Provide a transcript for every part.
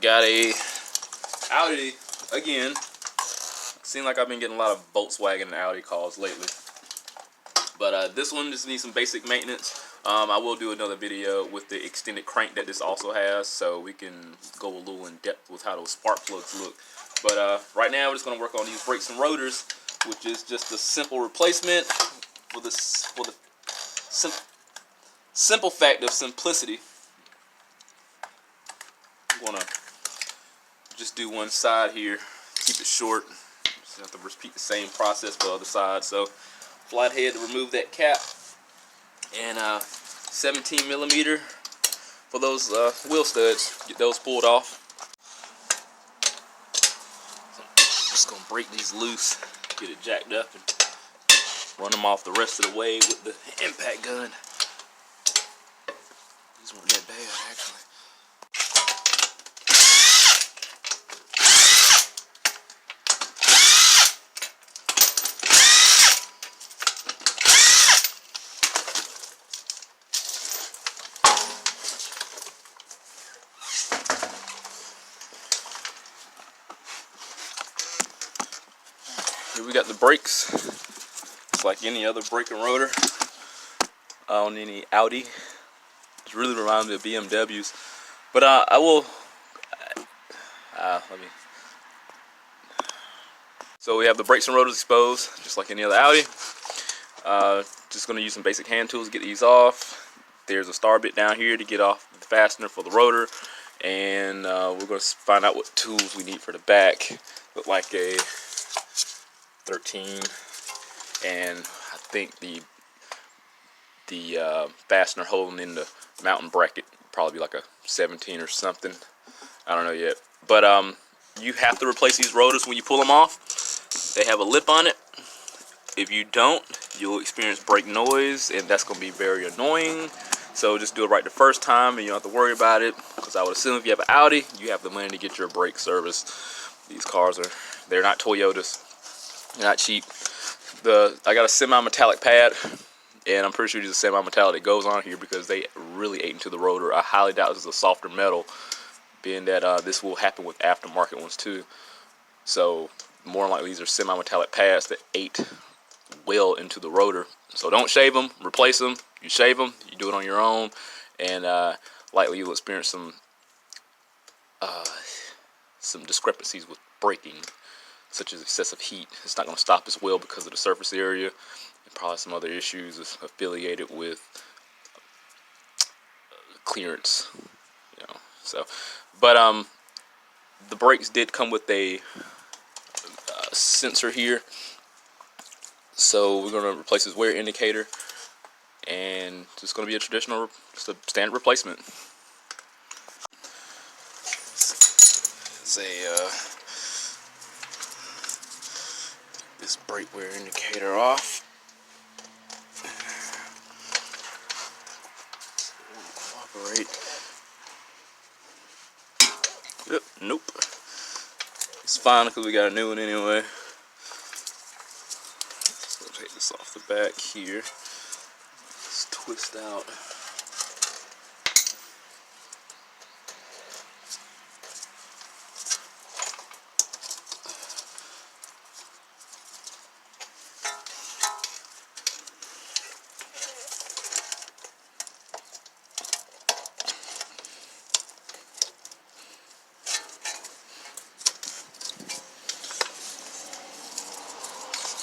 got a Audi again. Seems like I've been getting a lot of Volkswagen and Audi calls lately. But this one just needs some basic maintenance. I will do another video with the extended crank that this also has, so we can go a little in depth with how those spark plugs look. But right now we're just going to work on these brakes and rotors, which is just a simple replacement for the simple fact of simplicity. I'm going to just do one side here, keep it short. Just have to repeat the same process for the other side. So flathead to remove that cap, and 17 millimeter for those wheel studs. Get those pulled off. So just gonna break these loose, get it jacked up, and run them off the rest of the way with the impact gun. These weren't that bad, actually. Here we got the brakes. It's like any other brake and rotor on any Audi. It really reminds me of BMWs. But I will. So we have the brakes and rotors exposed, just like any other Audi. Just going to use some basic hand tools to get these off. There's a star bit down here to get off the fastener for the rotor, and we're going to find out what tools we need for the back. Look like a 13, and I think the fastener holding in the mounting bracket probably be like a 17 or something. I don't know yet. But you have to replace these rotors when you pull them off. They have a lip on it. If you don't, you'll experience brake noise, and that's going to be very annoying. So just do it right the first time, and you don't have to worry about it. Because I would assume if you have an Audi, you have the money to get your brake service. These cars they're not Toyotas. They're not cheap. I got a semi-metallic pad, and I'm pretty sure there's a semi-metallic that goes on here because they really ate into the rotor. I highly doubt this is a softer metal, being that this will happen with aftermarket ones too. So more than likely these are semi-metallic pads that ate well into the rotor. So don't shave them, replace them. You shave them, you do it on your own, and likely you'll experience some discrepancies with braking, such as excessive heat. It's not going to stop as well because of the surface area, and probably some other issues affiliated with clearance, So, but the brakes did come with a sensor here, so we're going to replace this wear indicator, and it's going to be a traditional, just a standard replacement. It's this brake wear indicator off. Cooperate. Yep, nope. It's fine because we got a new one anyway. So we'll take this off the back here. Let's twist out.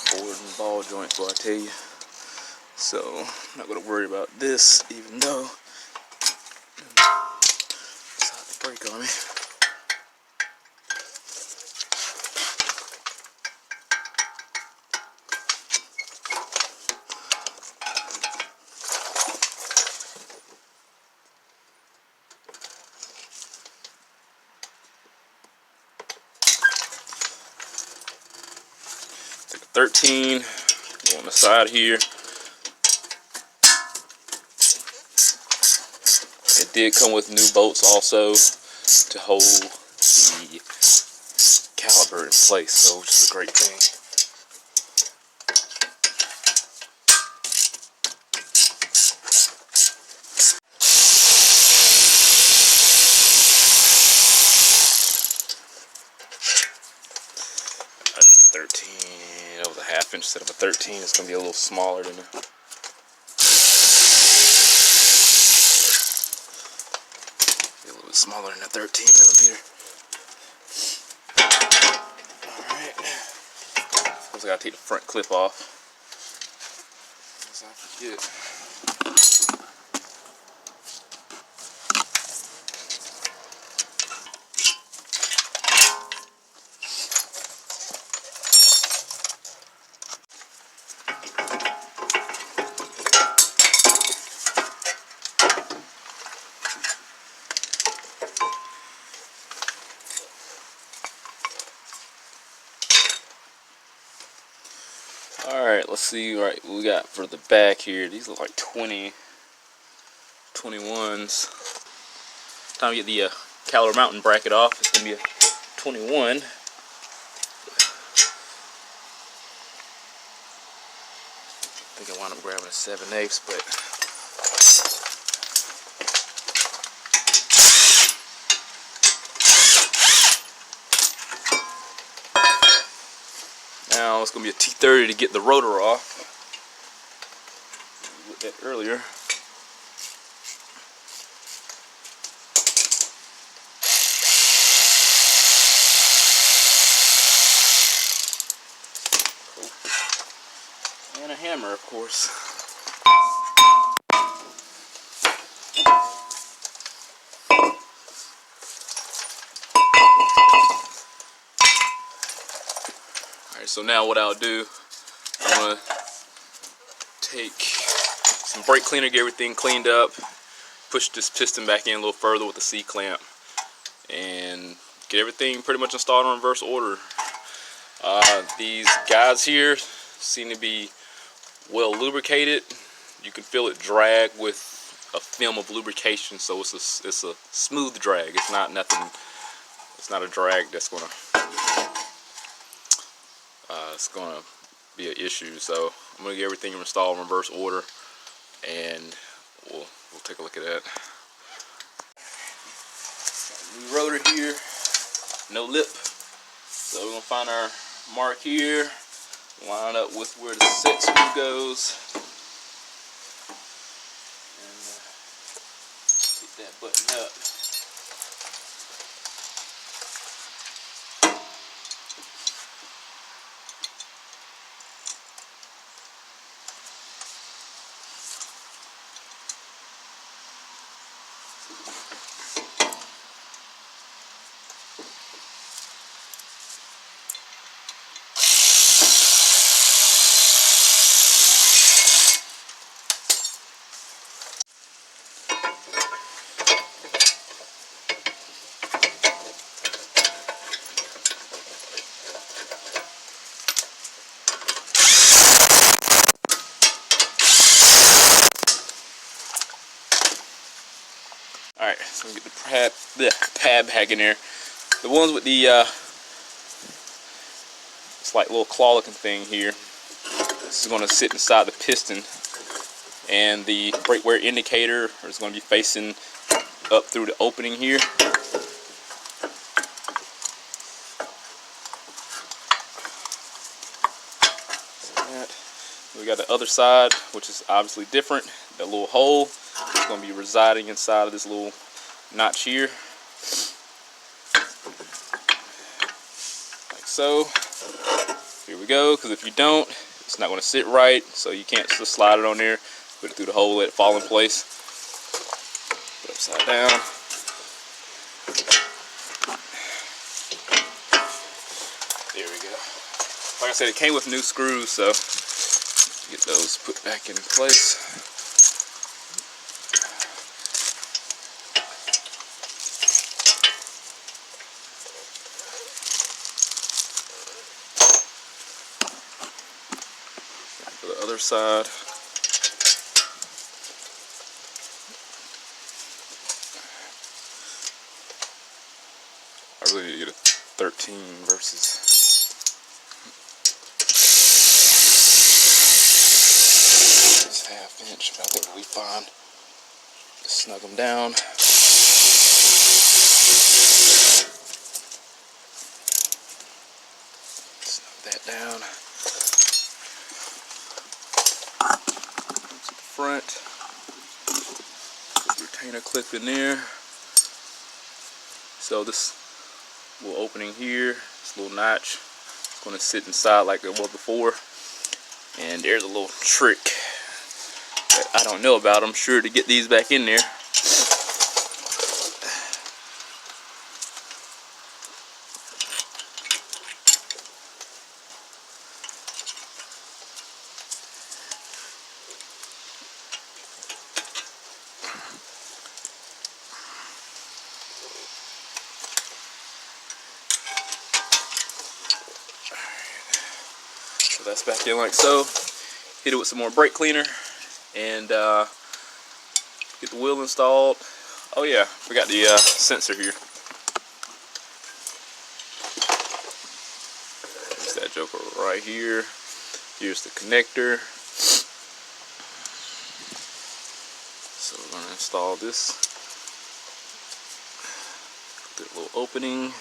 Forward and ball joints, what I tell you. So I'm not going to worry about this, even though it's hard to break on me. Take a 13, go on the side here. It did come with new bolts also to hold the caliper in place, so which is a great thing. 13. It was a ½ inch instead of a 13. It's gonna be a little smaller than a. A little bit smaller than a 13 millimeter. Alright. I gotta take the front clip off. As I forget. Alright, let's see what we got for the back here. These look like 21s. Time to get the caliber mounting bracket off. It's going to be a 21. I think I wound up grabbing a 7/8, but now it's going to be a T30 to get the rotor off. We did that earlier. And a hammer, of course. Alright, so now what I'll do, I'm going to take some brake cleaner, get everything cleaned up, push this piston back in a little further with the C-clamp, and get everything pretty much installed in reverse order. These guys here seem to be well lubricated. You can feel it drag with a film of lubrication, so it's a smooth drag. It's not nothing. It's not a drag that's gonna it's gonna be an issue. So I'm gonna get everything installed in reverse order, and we'll take a look at that. New rotor here, no lip. So we're gonna find our mark here, line up with where the set screw goes, and get that button up. Alright, so we get the pad back in there. The ones with the slight little claw looking thing here, this is going to sit inside the piston, and the brake wear indicator is going to be facing up through the opening here. We got the other side, which is obviously different. That little hole is going to be residing inside of this little notch here, like so. Here we go, because if you don't, it's not going to sit right, so you can't just slide it on there. Put it through the hole, let it fall in place. Put it upside down. There we go. Like I said, it came with new screws, so get those put back in place. For the other side. I really need to get a 13 versus. Inch, but I think we'll be fine. Just snug them down. Snug that down. To the front. Put the retainer clip in there. So this little opening here, this little notch, is going to sit inside like it was before. And there's a little trick that I don't know about, I'm sure, to get these back in there. So that's back in like so. Hit it with some more brake cleaner and get the wheel installed. Oh yeah, forgot the sensor here. There's that joker right here. Here's the connector. So we're going to install this. Put a little opening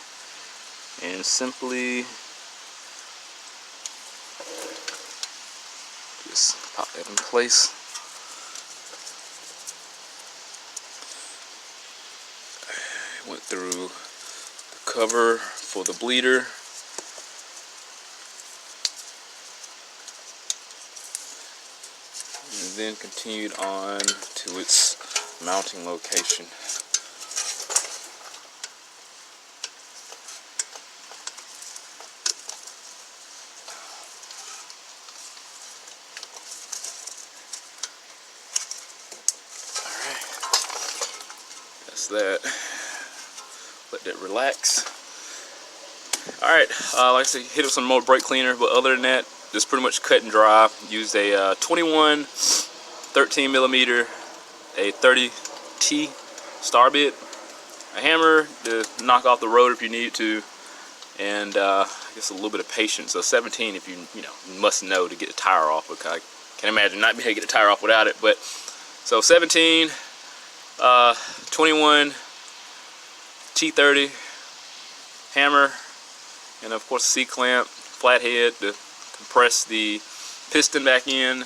and simply just pop that in place. Went through the cover for the bleeder. And then continued on to its mounting location. That's that. Let that relax. Alright, like I said, hit it with some more brake cleaner, but other than that, just pretty much cut and dry. Used a 21 13mm, a 30T star bit, a hammer to knock off the rotor if you need to, and I guess a little bit of patience. So 17 if you must know to get the tire off, because I can't imagine not being able to get the tire off without it. But so 17, 21 T30 hammer, and of course a C-clamp, flathead to compress the piston back in,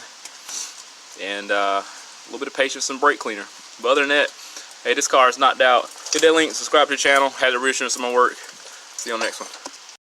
and a little bit of patience and brake cleaner. But other than that, hey, this car is knocked out. Hit that link, subscribe to the channel, have the reassurance of my work. See you on the next one.